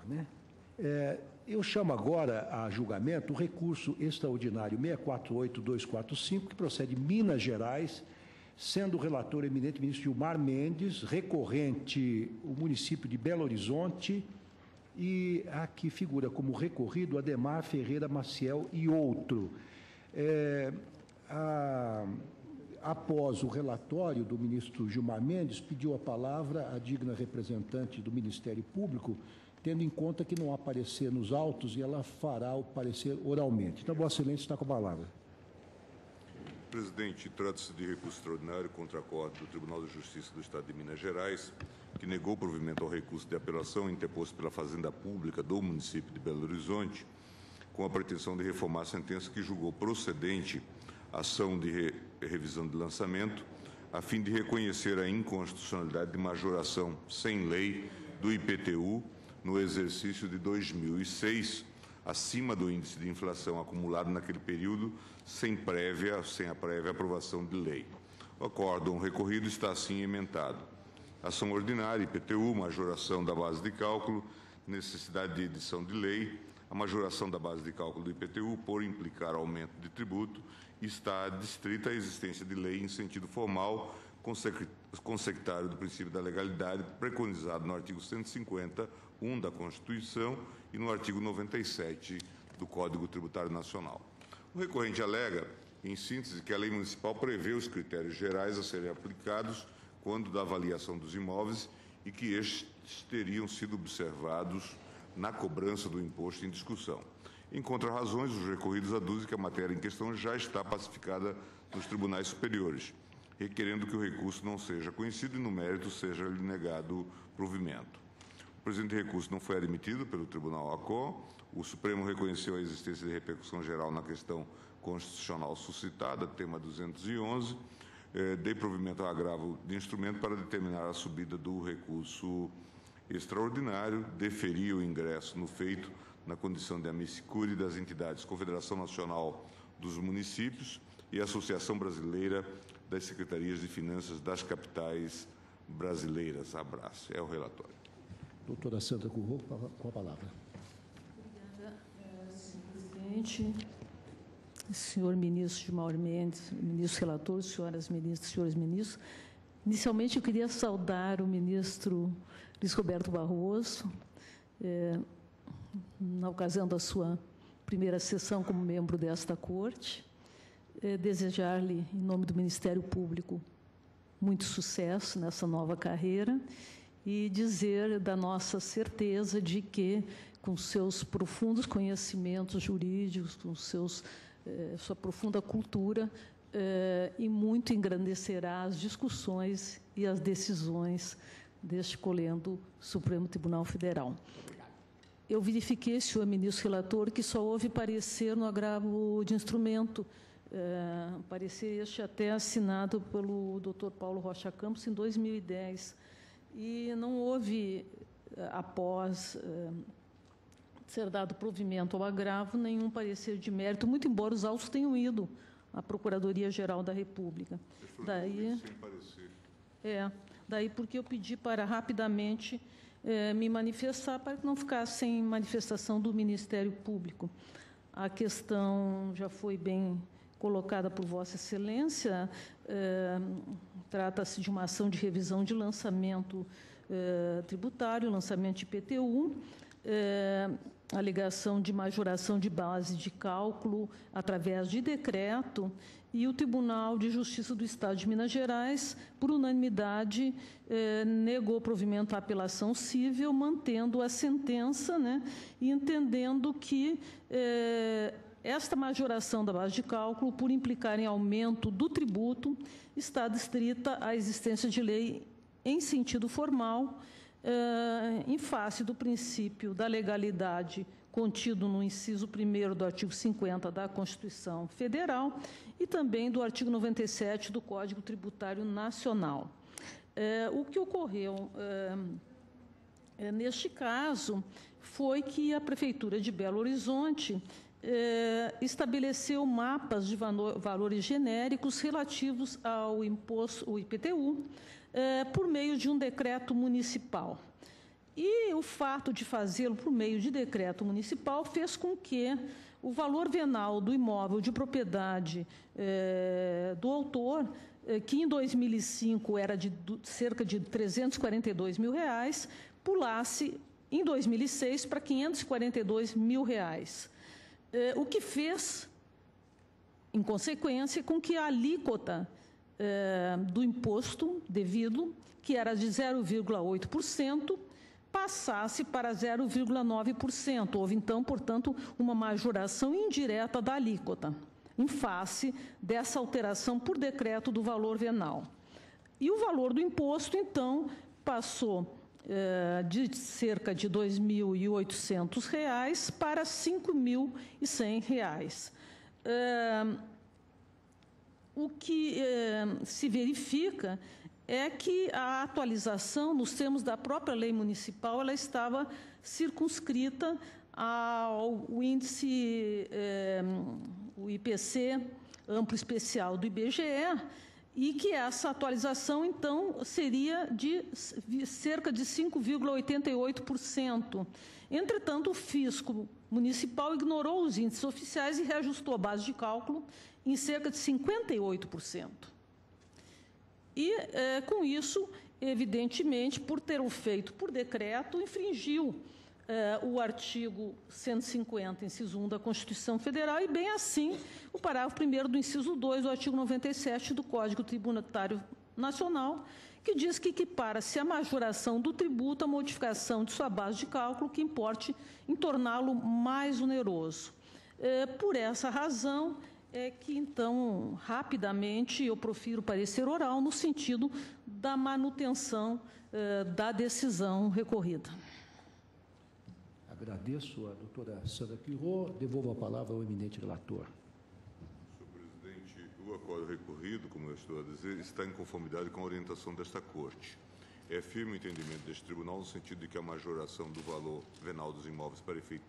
né? Eu chamo agora a julgamento o recurso extraordinário 648245, que procede de Minas Gerais, sendo o relator eminente ministro Gilmar Mendes, recorrente o município de Belo Horizonte, e aqui figura como recorrido Ademar Ferreira Maciel e outro. Após o relatório do ministro Gilmar Mendes, pediu a palavra a digna representante do Ministério Público, tendo em conta que não há parecer nos autos e ela fará o parecer oralmente. Então, Vossa Excelência está com a palavra. Presidente, trata-se de recurso extraordinário contra acórdão do Tribunal de Justiça do Estado de Minas Gerais, que negou provimento ao recurso de apelação interposto pela Fazenda Pública do município de Belo Horizonte, com a pretensão de reformar a sentença que julgou procedente a ação de revisão de lançamento, a fim de reconhecer a inconstitucionalidade de majoração sem lei do IPTU no exercício de 2006, acima do índice de inflação acumulado naquele período, sem a prévia aprovação de lei. O acórdão recorrido está assim emendado. Ação ordinária, IPTU, majoração da base de cálculo, necessidade de edição de lei, a majoração da base de cálculo do IPTU, por implicar aumento de tributo, está adstrita à existência de lei em sentido formal, consectário do princípio da legalidade, preconizado no artigo 150(1) da Constituição e no artigo 97 do Código Tributário Nacional. O recorrente alega, em síntese, que a lei municipal prevê os critérios gerais a serem aplicados quando da avaliação dos imóveis e que estes teriam sido observados na cobrança do imposto em discussão. Em contrarrazões, os recorridos aduzem que a matéria em questão já está pacificada nos tribunais superiores, requerendo que o recurso não seja conhecido e, no mérito, seja-lhe negado provimento. O presente recurso não foi admitido pelo Tribunal ACO. O Supremo reconheceu a existência de repercussão geral na questão constitucional suscitada, tema 211, dei provimento ao agravo de instrumento para determinar a subida do recurso extraordinário, deferir o ingresso no feito na condição de amicicure das entidades Confederação Nacional dos Municípios e Associação Brasileira das Secretarias de Finanças das Capitais Brasileiras. Abraço. É o relatório. Doutora Sandra Curro, com a palavra. Obrigada, senhor presidente. Senhor ministro Gilmar Mendes, ministro relator, senhoras ministras e senhores ministros. Inicialmente, eu queria saudar o ministro Luiz Roberto Barroso, na ocasião da sua primeira sessão como membro desta Corte, desejar-lhe, em nome do Ministério Público, muito sucesso nessa nova carreira e dizer da nossa certeza de que, com seus profundos conhecimentos jurídicos, com sua profunda cultura, e muito engrandecerá as discussões e as decisões deste colendo Supremo Tribunal Federal. Eu verifiquei, senhor ministro relator, que só houve parecer no agravo de instrumento, parecer este até assinado pelo doutor Paulo Rocha Campos em 2010, e não houve, após ser dado provimento ao agravo, nenhum parecer de mérito, muito embora os autos tenham ido à Procuradoria-Geral da República. Daí, daí porque eu pedi para rapidamente me manifestar, para que não ficasse sem manifestação do Ministério Público. A questão já foi bem colocada por Vossa Excelência, trata-se de uma ação de revisão de lançamento tributário, lançamento de IPTU, alegação de majoração de base de cálculo através de decreto, e o Tribunal de Justiça do Estado de Minas Gerais, por unanimidade, negou provimento à apelação cível, mantendo a sentença, né, e entendendo que esta majoração da base de cálculo, por implicar em aumento do tributo, está adstrita à existência de lei em sentido formal, em face do princípio da legalidade contido no inciso 1º do artigo 50 da Constituição Federal e também do artigo 97 do Código Tributário Nacional. O que ocorreu neste caso foi que a Prefeitura de Belo Horizonte estabeleceu mapas de valores genéricos relativos ao imposto, o IPTU, por meio de um decreto municipal. E o fato de fazê-lo por meio de decreto municipal fez com que o valor venal do imóvel de propriedade do autor, que em 2005 era de cerca de R$ 342 mil, pulasse em 2006 para R$ 542 mil, o que fez, em consequência, com que a alíquota do imposto devido, que era de 0,8%, passasse para 0,9%. Houve, então, portanto, uma majoração indireta da alíquota, em face dessa alteração por decreto do valor venal. E o valor do imposto, então, passou de cerca de R$ 2.800 para R$ 5.100. O que se verifica é que a atualização, nos termos da própria lei municipal, ela estava circunscrita ao índice, o IPC amplo especial do IBGE, e que essa atualização, então, seria de cerca de 5,88%. Entretanto, o fisco municipal ignorou os índices oficiais e reajustou a base de cálculo em cerca de 58%. E, com isso, evidentemente, por ter o feito por decreto, infringiu o artigo 150, inciso 1 da Constituição Federal, e, bem assim, o parágrafo 1º do inciso 2 do artigo 97 do Código Tributário Nacional, que diz que equipara-se a majoração do tributo à modificação de sua base de cálculo que importe em torná-lo mais oneroso. Por essa razão, é que, então, rapidamente, eu profiro parecer oral no sentido da manutenção da decisão recorrida. Agradeço a doutora Sandra Quirô. Devolvo a palavra ao eminente relator. Senhor presidente, o acordo recorrido, como eu estou a dizer, está em conformidade com a orientação desta Corte. É firme o entendimento deste tribunal no sentido de que a majoração do valor venal dos imóveis para efeito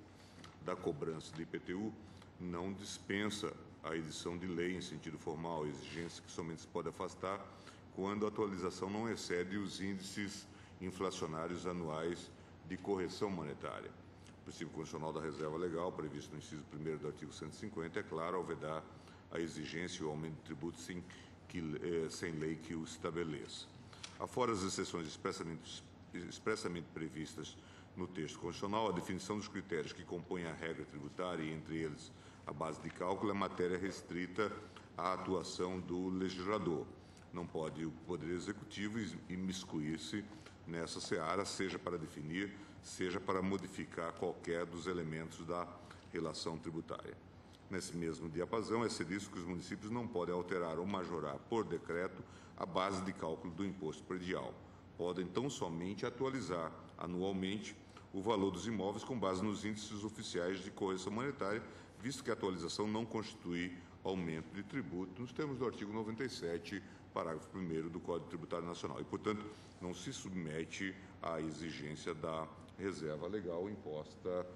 da cobrança do IPTU não dispensa a edição de lei em sentido formal, exigência que somente se pode afastar quando a atualização não excede os índices inflacionários anuais de correção monetária. O princípio constitucional da reserva legal, previsto no inciso 1º do artigo 150, é claro ao vedar a exigência e o aumento de tributo sem lei que o estabeleça. Afora as exceções expressamente previstas no texto constitucional, a definição dos critérios que compõem a regra tributária, e entre eles a base de cálculo, é matéria restrita à atuação do legislador. Não pode o Poder Executivo imiscuir-se nessa seara, seja para definir, seja para modificar qualquer dos elementos da relação tributária. Nesse mesmo diapasão, é disso que os municípios não podem alterar ou majorar por decreto a base de cálculo do imposto predial. Podem, então, somente atualizar anualmente o valor dos imóveis com base nos índices oficiais de correção monetária, visto que a atualização não constitui aumento de tributo, nos termos do artigo 97, parágrafo 1º do Código Tributário Nacional. E, portanto, não se submete à exigência da reserva legal imposta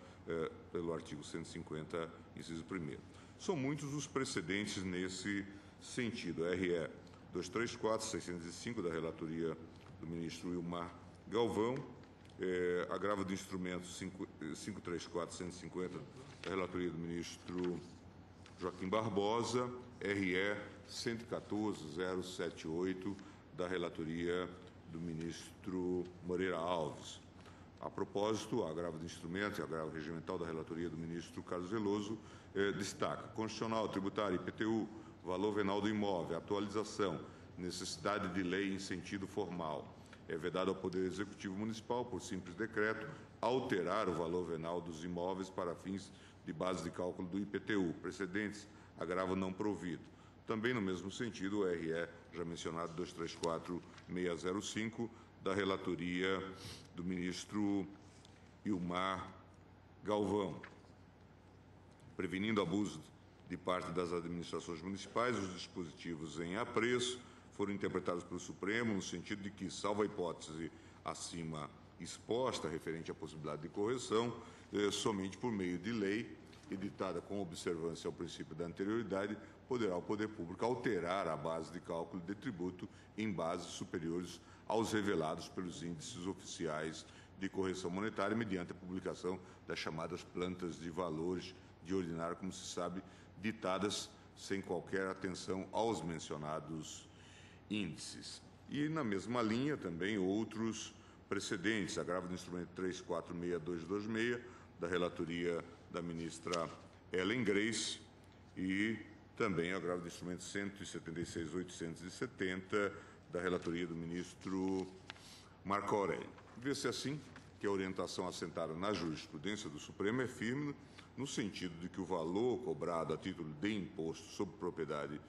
pelo artigo 150, inciso 1º. São muitos os precedentes nesse sentido. A RE 234/605, da relatoria do ministro Wilmar Galvão, agravo do instrumento 534/150, da relatoria do ministro Joaquim Barbosa, RE 114/078, da relatoria do ministro Moreira Alves. A propósito, o agravo de instrumentos e agravo regimental da relatoria do ministro Carlos Veloso destaca constitucional, tributário, IPTU, valor venal do imóvel, atualização, necessidade de lei em sentido formal. É vedado ao Poder Executivo Municipal, por simples decreto, alterar o valor venal dos imóveis para fins de base de cálculo do IPTU. Precedentes, agravo não provido. Também no mesmo sentido, o RE, já mencionado, 234/605, da relatoria do ministro Wilmar Galvão. Prevenindo abuso de parte das administrações municipais, os dispositivos em apreço foram interpretados pelo Supremo no sentido de que, salvo a hipótese acima exposta, referente à possibilidade de correção, somente por meio de lei, editada com observância ao princípio da anterioridade, poderá o poder público alterar a base de cálculo de tributo em bases superiores aos revelados pelos índices oficiais de de correção monetária mediante a publicação das chamadas plantas de valores de ordinário, como se sabe, ditadas sem qualquer atenção aos mencionados índices. E, na mesma linha, também outros precedentes, agravo do instrumento 346226, da relatoria da ministra Ellen Grace, e também agravo do instrumento 176.870, da relatoria do ministro Marco Aurélio. Vê-se assim que a orientação assentada na jurisprudência do Supremo é firme no sentido de que o valor cobrado a título de imposto sobre propriedade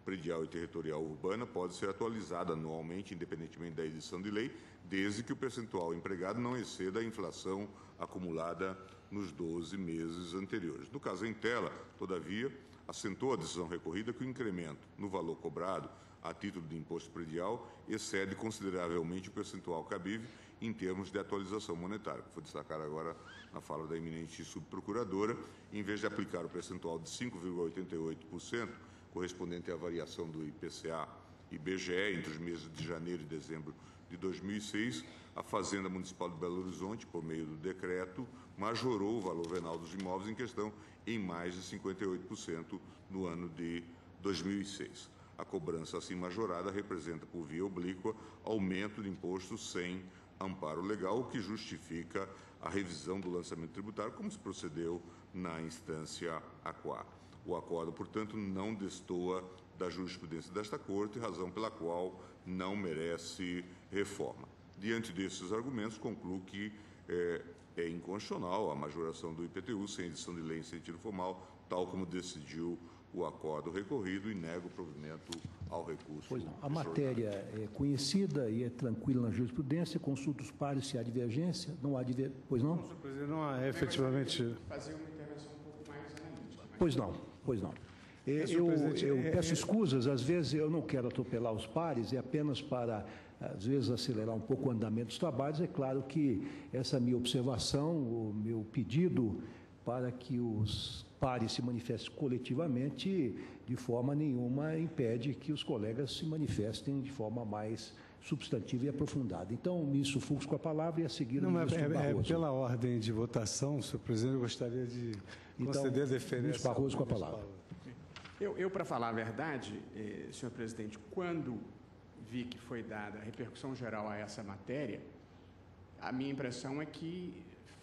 predial e territorial urbana pode ser atualizado anualmente, independentemente da edição de lei, desde que o percentual empregado não exceda a inflação acumulada nos 12 meses anteriores. No caso em tela, todavia, assentou a decisão recorrida que o incremento no valor cobrado a título de imposto predial excede consideravelmente o percentual cabível em termos de atualização monetária, que foi destacado agora na fala da eminente subprocuradora, em vez de aplicar o percentual de 5,88%, correspondente à variação do IPCA e IBGE entre os meses de janeiro e dezembro de 2006, a Fazenda Municipal de Belo Horizonte, por meio do decreto, majorou o valor venal dos imóveis em questão em mais de 58% no ano de 2006. A cobrança assim majorada representa, por via oblíqua, aumento de imposto sem amparo legal, o que justifica a revisão do lançamento tributário, como se procedeu na instância aquá. O acordo, portanto, não destoa da jurisprudência desta Corte, razão pela qual não merece reforma. Diante desses argumentos, concluo que é inconstitucional a majoração do IPTU sem edição de lei em sentido formal, tal como decidiu o acordo recorrido, e nego o provimento ao recurso. Pois não. A matéria é conhecida e é tranquila na jurisprudência, consulta os pares se há divergência, não há divergência. Pois não? Não, senhor presidente, não há efetivamente... Fazer uma intervenção um pouco mais analítica. Pois não, pois não. Eu peço escusas, às vezes eu não quero atropelar os pares, é apenas para, às vezes, acelerar um pouco o andamento dos trabalhos. É claro que essa minha observação, o meu pedido para que os pares se manifestem coletivamente, de forma nenhuma impede que os colegas se manifestem de forma mais substantiva e aprofundada. Então, o ministro Fux com a palavra e a seguir o ministro Barroso. Pela ordem de votação, senhor presidente, eu gostaria de conceder a deferência. Ministro Barroso com a palavra. Eu, para falar a verdade, senhor presidente, quando vi que foi dada a repercussão geral a essa matéria, a minha impressão é que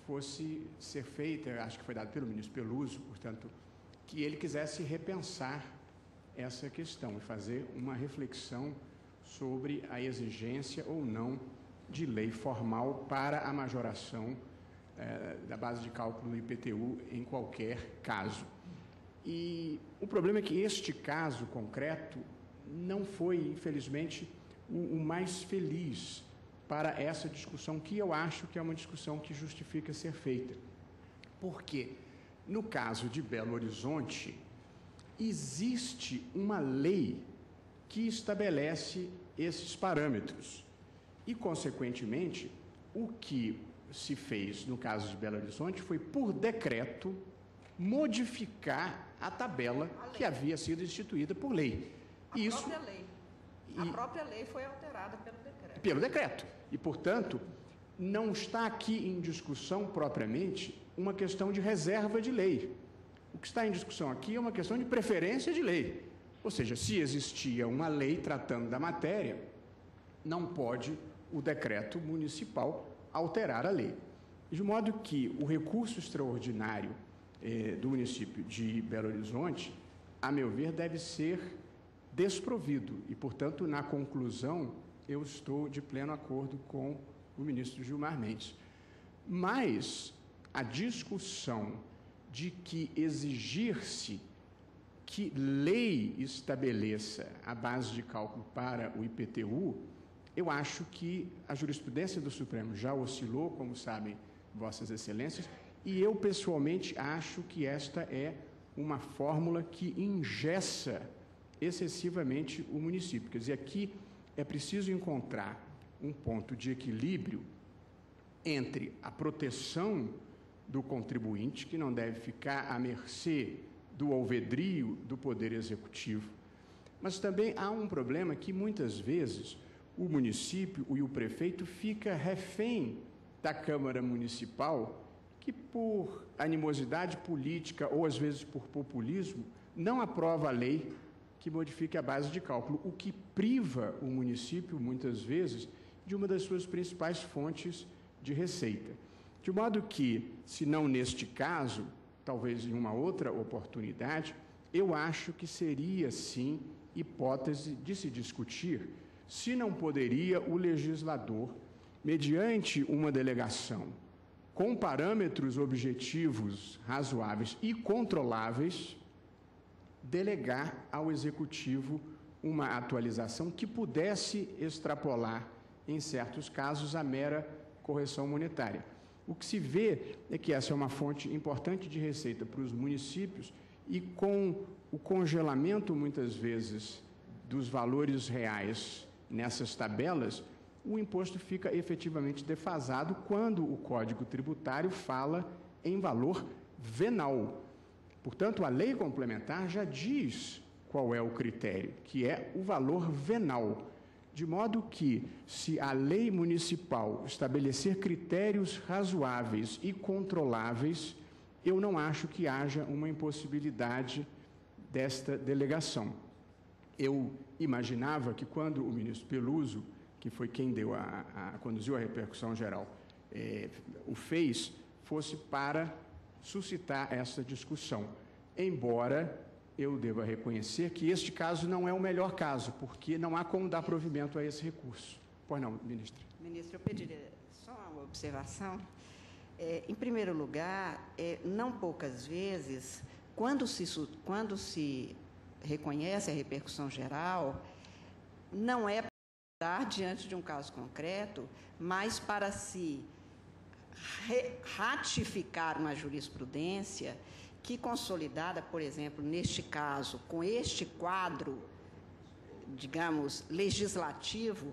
fosse ser feita, acho que foi dado pelo ministro Peluso, portanto, que ele quisesse repensar essa questão e fazer uma reflexão sobre a exigência ou não de lei formal para a majoração da base de cálculo do IPTU em qualquer caso. E o problema é que este caso concreto não foi, infelizmente, o mais feliz para essa discussão, que eu acho que é uma discussão que justifica ser feita. Porque, no caso de Belo Horizonte, existe uma lei que estabelece esses parâmetros. E, consequentemente, o que se fez no caso de Belo Horizonte foi, por decreto, modificar a tabela que havia sido instituída por lei. A própria lei foi alterada pelo decreto. Pelo decreto. E, portanto, não está aqui em discussão propriamente uma questão de reserva de lei. O que está em discussão aqui é uma questão de preferência de lei. Ou seja, se existia uma lei tratando da matéria, não pode o decreto municipal alterar a lei. De modo que o recurso extraordinário do município de Belo Horizonte, a meu ver, deve ser desprovido. E, portanto, na conclusão, eu estou de pleno acordo com o ministro Gilmar Mendes. Mas a discussão de que exigir-se que lei estabeleça a base de cálculo para o IPTU, eu acho que a jurisprudência do Supremo já oscilou, como sabem Vossas Excelências, e eu, pessoalmente, acho que esta é uma fórmula que engessa excessivamente o município. Quer dizer, aqui é preciso encontrar um ponto de equilíbrio entre a proteção do contribuinte, que não deve ficar à mercê do alvedrio do Poder Executivo, mas também há um problema que, muitas vezes, o município e o prefeito fica refém da Câmara Municipal que, por animosidade política ou, às vezes, por populismo, não aprova a lei que modifique a base de cálculo, o que priva o município, muitas vezes, de uma das suas principais fontes de receita. De modo que, se não neste caso, talvez em uma outra oportunidade, eu acho que seria, sim, hipótese de se discutir se não poderia o legislador, mediante uma delegação com parâmetros objetivos razoáveis e controláveis, delegar ao Executivo uma atualização que pudesse extrapolar, em certos casos, a mera correção monetária. O que se vê é que essa é uma fonte importante de receita para os municípios e, com o congelamento, muitas vezes, dos valores reais nessas tabelas, o imposto fica efetivamente defasado quando o Código Tributário fala em valor venal. Portanto, a lei complementar já diz qual é o critério, que é o valor venal. De modo que, se a lei municipal estabelecer critérios razoáveis e controláveis, eu não acho que haja uma impossibilidade desta delegação. Eu imaginava que, quando o ministro Peluso, que foi quem conduziu a repercussão geral, o fez, fosse para suscitar essa discussão. Embora eu deva reconhecer que este caso não é o melhor caso, porque não há como dar provimento a esse recurso. Pois não, ministra. Ministro, eu pediria só uma observação. Em primeiro lugar, não poucas vezes, quando se reconhece a repercussão geral, não é para estar diante de um caso concreto, mas para se ratificar uma jurisprudência que, consolidada, por exemplo, neste caso, com este quadro, digamos, legislativo,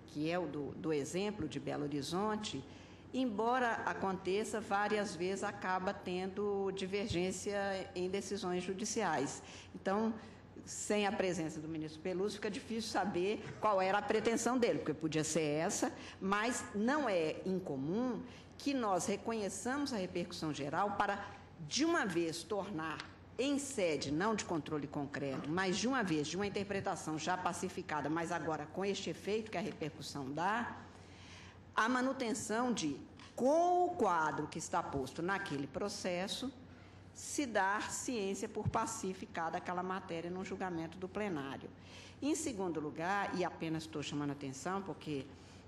que é o do exemplo de Belo Horizonte, embora aconteça, várias vezes acaba tendo divergência em decisões judiciais. Então, sem a presença do ministro Peluso, fica difícil saber qual era a pretensão dele, porque podia ser essa, mas não é incomum que nós reconheçamos a repercussão geral para, de uma vez, tornar em sede, não de controle concreto, mas de uma vez, de uma interpretação já pacificada, mas agora com este efeito que a repercussão dá, a manutenção de, com o quadro que está posto naquele processo, se dar ciência por pacificada aquela matéria no julgamento do plenário. Em segundo lugar, e apenas estou chamando a atenção, porque,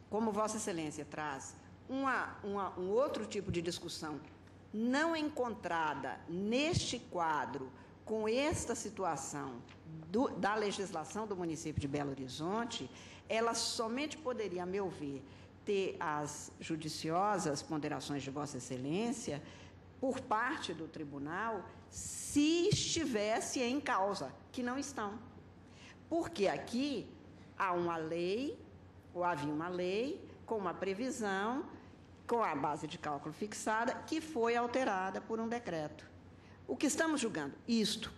como Vossa Excelência traz um outro tipo de discussão não encontrada neste quadro, com esta situação da legislação do município de Belo Horizonte, ela somente poderia, a meu ver, ter as judiciosas ponderações de Vossa Excelência por parte do tribunal, se estivesse em causa, que não estão. Porque aqui há uma lei, ou havia uma lei, com uma previsão, com a base de cálculo fixada, que foi alterada por um decreto. O que estamos julgando? Isto.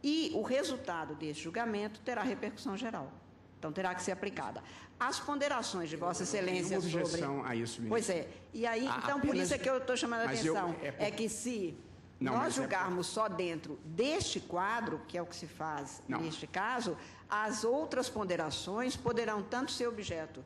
E o resultado desse julgamento terá repercussão geral. Então, terá que ser aplicada. As ponderações de Vossa Excelência sobre... objeção a isso, ministro. Pois é. E aí, então, por isso é que eu estou chamando a atenção. É que se nós julgarmos só dentro deste quadro, que é o que se faz neste caso, as outras ponderações poderão tanto ser objeto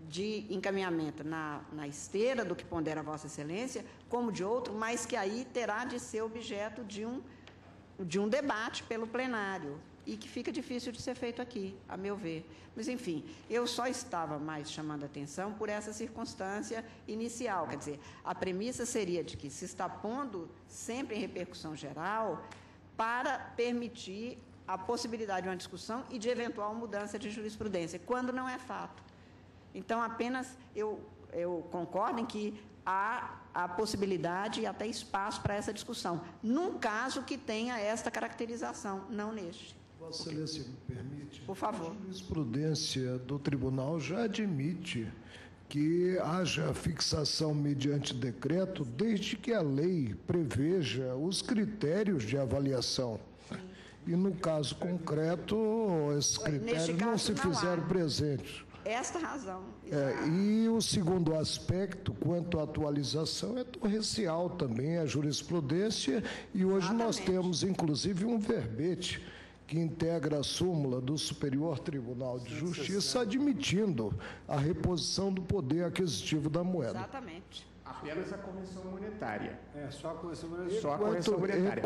de encaminhamento na esteira do que pondera Vossa Excelência, como de outro, mas que aí terá de ser objeto de um debate pelo plenário, e que fica difícil de ser feito aqui, a meu ver. Mas, enfim, eu só estava mais chamando a atenção por essa circunstância inicial. Quer dizer, a premissa seria de que se está pondo sempre em repercussão geral para permitir a possibilidade de uma discussão e de eventual mudança de jurisprudência, quando não é fato. Então, apenas eu concordo em que há a possibilidade e até espaço para essa discussão, num caso que tenha esta caracterização, não neste. Vossa Excelência me permite? Por favor. A jurisprudência do tribunal já admite que haja fixação mediante decreto, desde que a lei preveja os critérios de avaliação. E, no caso concreto, esses critérios não se fizeram presentes. esta razão. E o segundo aspecto, quanto à atualização, é torrencial também a jurisprudência, e hoje nós temos, inclusive, um verbete que integra a súmula do Superior Tribunal de Justiça, admitindo a reposição do poder aquisitivo da moeda. Exatamente. Apenas a correção monetária. Só a correção monetária. Só a correção monetária.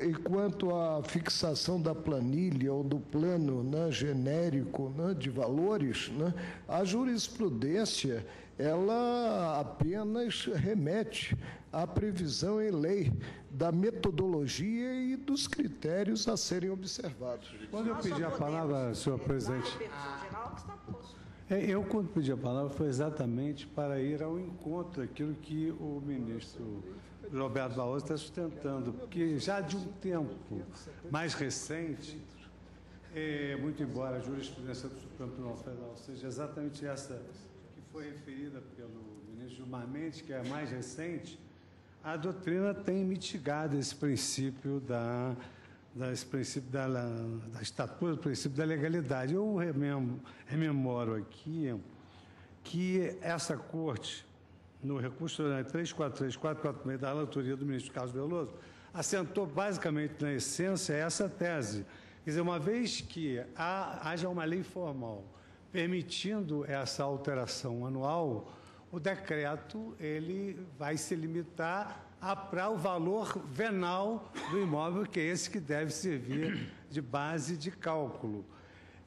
E quanto à fixação da planilha ou do plano, né, genérico, né, de valores, né, a jurisprudência ela apenas remete à previsão em lei da metodologia e dos critérios a serem observados. Quando eu pedi a palavra, senhor presidente, quando pedi a palavra foi exatamente para ir ao encontro daquilo que o ministro Roberto Barroso está sustentando, porque já de um tempo mais recente, muito embora a jurisprudência do Supremo Tribunal Federal seja exatamente essa que foi referida pelo ministro Gilmar Mendes, que é a mais recente, a doutrina tem mitigado esse princípio da estatura, do princípio da legalidade. Eu rememoro aqui que essa Corte, no recurso 343-446 da relatoria do ministro Carlos Veloso, assentou basicamente na essência essa tese. Quer dizer, uma vez que haja uma lei formal permitindo essa alteração anual, o decreto ele vai se limitar para o valor venal do imóvel, que é esse que deve servir de base de cálculo.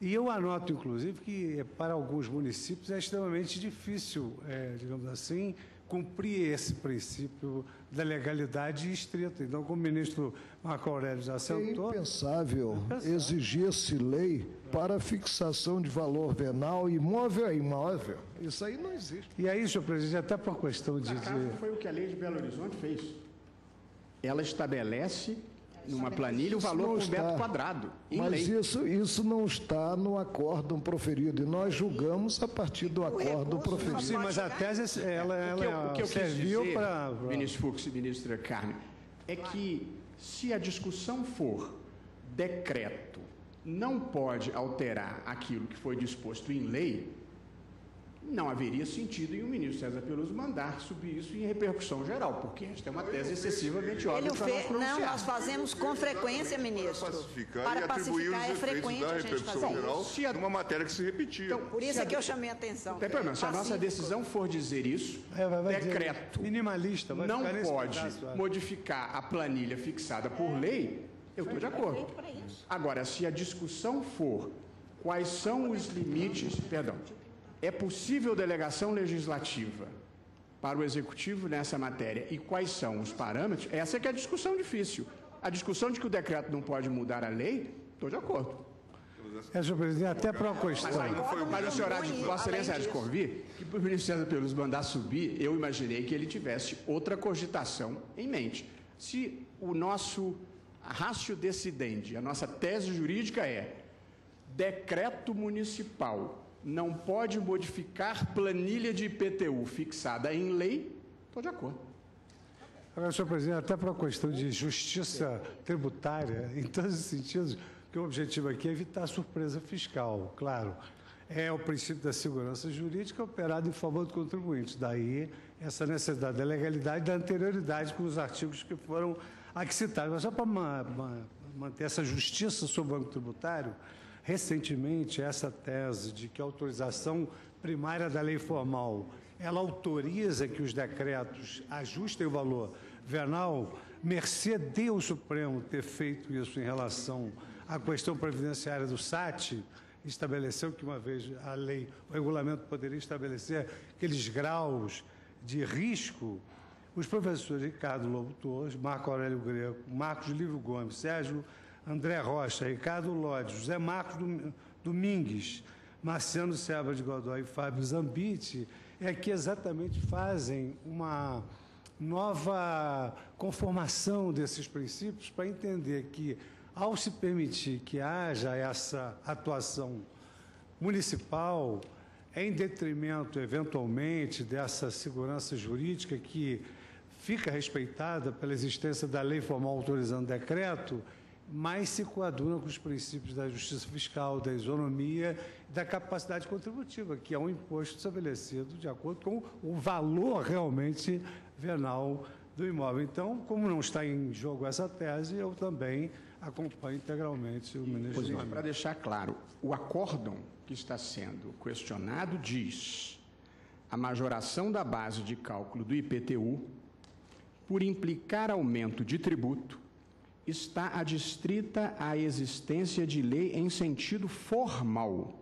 E eu anoto, inclusive, que para alguns municípios é extremamente difícil, digamos assim, cumprir esse princípio da legalidade estrita. Então, como o ministro Marco Aurélio já assentou... É impensável exigir-se lei para fixação de valor venal imóvel a imóvel. Isso aí não existe. E aí, senhor presidente, até por questão de... Foi o que a lei de Belo Horizonte fez. Ela estabelece numa planilha o valor por metro quadrado, em lei. Mas isso não está no acórdão proferido, e nós julgamos a partir do acórdão proferido. Sim, mas a tese, ela o que eu serviu quis dizer, para... Ministro Fux e ministra Carmen, é que se a discussão for decreto não pode alterar aquilo que foi disposto em lei, não haveria sentido em o ministro César Peluso mandar subir isso em repercussão geral, porque esta é uma tese excessivamente óbvia para nós pronunciar. Não, nós fazemos com frequência, ministro. Para pacificar é frequente a gente fazer isso. Numa matéria que se repetia. Então, por isso é que eu chamei a atenção. Não tem problema. Se a nossa decisão for dizer isso, decreto minimalista, não pode modificar a planilha fixada por lei, eu estou de acordo. Agora, se a discussão for quais são os limites... É possível delegação legislativa para o Executivo nessa matéria e quais são os parâmetros? Essa é que é a discussão difícil. A discussão de que o decreto não pode mudar a lei, estou de acordo. Senhor presidente, até para uma questão... Mas o senhor Vossa Excelência há de convir que para o ministro César Peluso mandar subir, eu imaginei que ele tivesse outra cogitação em mente. Se o nosso ratio decidendi, a nossa tese jurídica é decreto municipal não pode modificar planilha de IPTU fixada em lei, estou de acordo. Agora, senhor presidente, até para a questão de justiça tributária, em todos os sentidos, que o objetivo aqui é evitar surpresa fiscal, claro. É o princípio da segurança jurídica operado em favor do contribuinte. Daí essa necessidade da legalidade e da anterioridade com os artigos que foram aqui citados. Mas só para manter essa justiça sobre o banco tributário, recentemente, essa tese de que a autorização primária da lei formal, ela autoriza que os decretos ajustem o valor venal, mercê do Supremo ter feito isso em relação à questão previdenciária do SAT, estabeleceu que uma vez a lei, o regulamento poderia estabelecer aqueles graus de risco, os professores Ricardo Lobo Torres, Marco Aurélio Greco, Marcos Lívio Gomes, Sérgio André Rocha, Ricardo Lodi, José Marcos Domingues, Marciano Serba de Godoy e Fábio Zambiti, é que exatamente fazem uma nova conformação desses princípios para entender que, ao se permitir que haja essa atuação municipal, em detrimento, eventualmente, dessa segurança jurídica que fica respeitada pela existência da lei formal autorizando decreto, mais se coadunam com os princípios da justiça fiscal, da isonomia, da capacidade contributiva, que é um imposto estabelecido de acordo com o valor realmente venal do imóvel. Então, como não está em jogo essa tese, eu também acompanho integralmente o ministro. Para deixar claro, o acórdão que está sendo questionado diz: a majoração da base de cálculo do IPTU, por implicar aumento de tributo, está adstrita à existência de lei em sentido formal,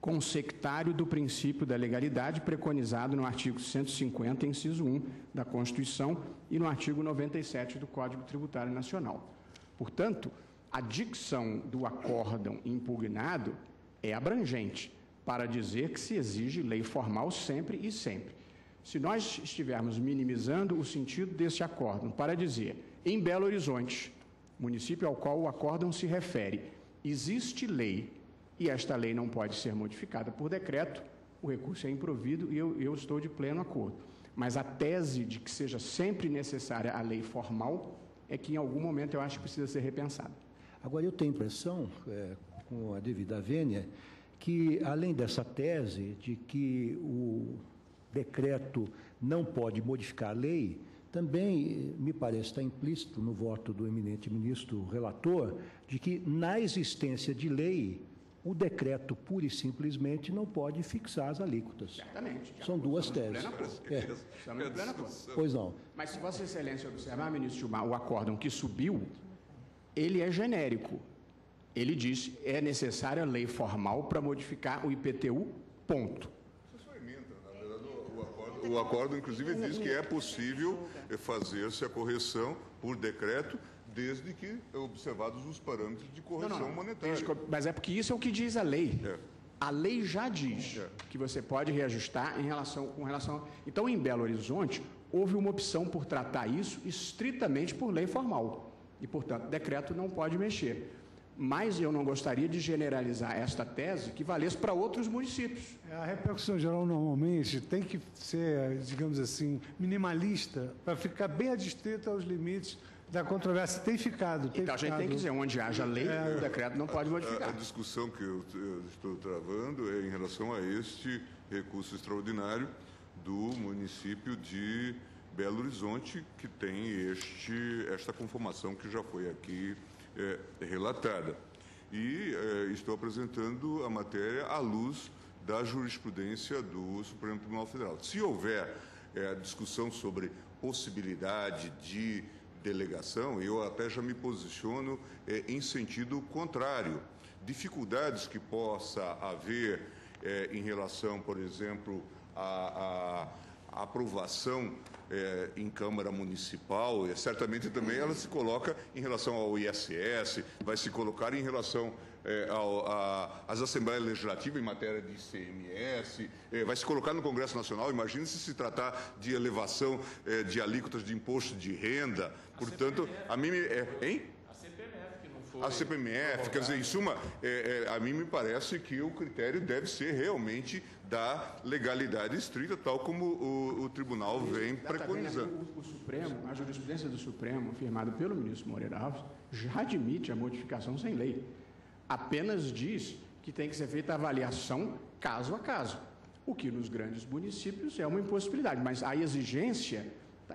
consectário do princípio da legalidade preconizado no artigo 150, inciso 1 da Constituição e no artigo 97 do Código Tributário Nacional. Portanto, a dicção do acórdão impugnado é abrangente para dizer que se exige lei formal sempre e sempre. Se nós estivermos minimizando o sentido desse acórdão para dizer, em Belo Horizonte, município ao qual o acórdão se refere, existe lei e esta lei não pode ser modificada por decreto, o recurso é improvido e eu estou de pleno acordo. Mas a tese de que seja sempre necessária a lei formal é que, em algum momento, eu acho que precisa ser repensada. Agora, eu tenho a impressão, com a devida vênia, que, além dessa tese de que o decreto não pode modificar a lei, também me parece estar implícito no voto do eminente ministro relator de que, na existência de lei, o decreto, pura e simplesmente, não pode fixar as alíquotas. Certamente. São duas teses. Estamos em plena acordo. Pois não. Mas se Vossa Excelência observar, ministro Gilmar, o acórdão que subiu, ele é genérico. Ele diz que é necessária lei formal para modificar o IPTU, ponto. O acordo, inclusive, diz que é possível fazer-se a correção por decreto, desde que observados os parâmetros de correção monetária. Mas é porque isso é o que diz a lei. A lei já diz que você pode reajustar com relação... Então, em Belo Horizonte, houve uma opção por tratar isso estritamente por lei formal. E, portanto, decreto não pode mexer. Mas eu não gostaria de generalizar esta tese que valesse para outros municípios. A repercussão geral normalmente tem que ser, digamos assim, minimalista para ficar bem adstrita aos limites da controvérsia. Tem ficado. Então a gente tem que dizer, onde haja lei, o decreto não pode modificar. A discussão que eu estou travando é em relação a este recurso extraordinário do município de Belo Horizonte, que tem esta conformação que já foi aqui relatada. E estou apresentando a matéria à luz da jurisprudência do Supremo Tribunal Federal. Se houver discussão sobre possibilidade de delegação, eu até já me posiciono em sentido contrário. Dificuldades que possa haver em relação, por exemplo, à aprovação em Câmara Municipal, e certamente também ela se coloca em relação ao ISS, vai se colocar em relação às Assembleias Legislativas em matéria de ICMS, vai se colocar no Congresso Nacional. Imagine se tratar de elevação de alíquotas de imposto de renda. Portanto, a mim... Hein? A CPMF, quer dizer, em suma, a mim me parece que o critério deve ser realmente da legalidade estrita, tal como o tribunal vem preconizando. O Supremo, a jurisprudência do Supremo, afirmada pelo ministro Moreira Alves, já admite a modificação sem lei. Apenas diz que tem que ser feita a avaliação caso a caso, o que nos grandes municípios é uma impossibilidade, mas a exigência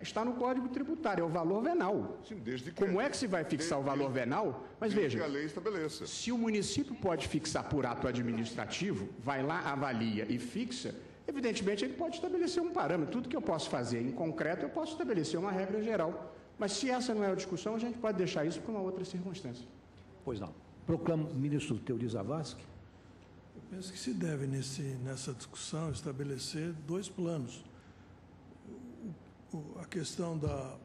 está no Código Tributário, é o valor venal. Sim, desde que como é que se vai fixar o valor venal? Mas veja, que a lei estabeleça. Se o município pode fixar por ato administrativo, vai lá, avalia e fixa, evidentemente ele pode estabelecer um parâmetro. Tudo que eu posso fazer em concreto, eu posso estabelecer uma regra geral. Mas se essa não é a discussão, a gente pode deixar isso para uma outra circunstância. Pois não. Proclamo o ministro Teori Zavascki. Eu penso que se deve, nessa discussão, estabelecer dois planos. A questão da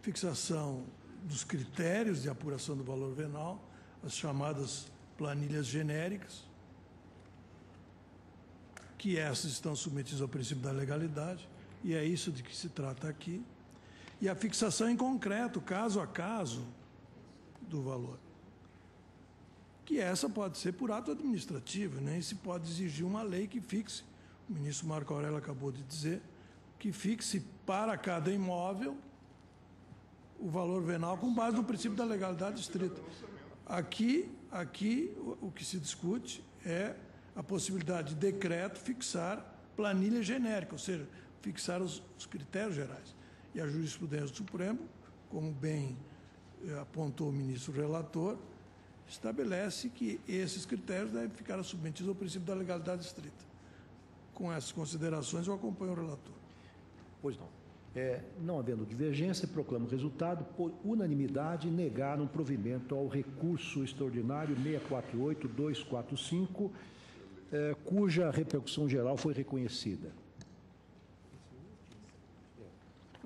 fixação dos critérios de apuração do valor venal, as chamadas planilhas genéricas, que essas estão submetidas ao princípio da legalidade, e é isso de que se trata aqui, e a fixação em concreto, caso a caso, do valor. Que essa pode ser por ato administrativo, nem se pode exigir uma lei que fixe, o ministro Marco Aurélio acabou de dizer, que fixe para cada imóvel o valor venal com base no princípio da legalidade estrita. Aqui o que se discute é a possibilidade de decreto fixar planilha genérica, ou seja, fixar os critérios gerais. E a jurisprudência do Supremo, como bem apontou o ministro relator, estabelece que esses critérios devem ficar submetidos ao princípio da legalidade estrita. Com essas considerações, eu acompanho o relator. Pois não. Não havendo divergência, proclamo o resultado por unanimidade negar um provimento ao recurso extraordinário 648-245, cuja repercussão geral foi reconhecida.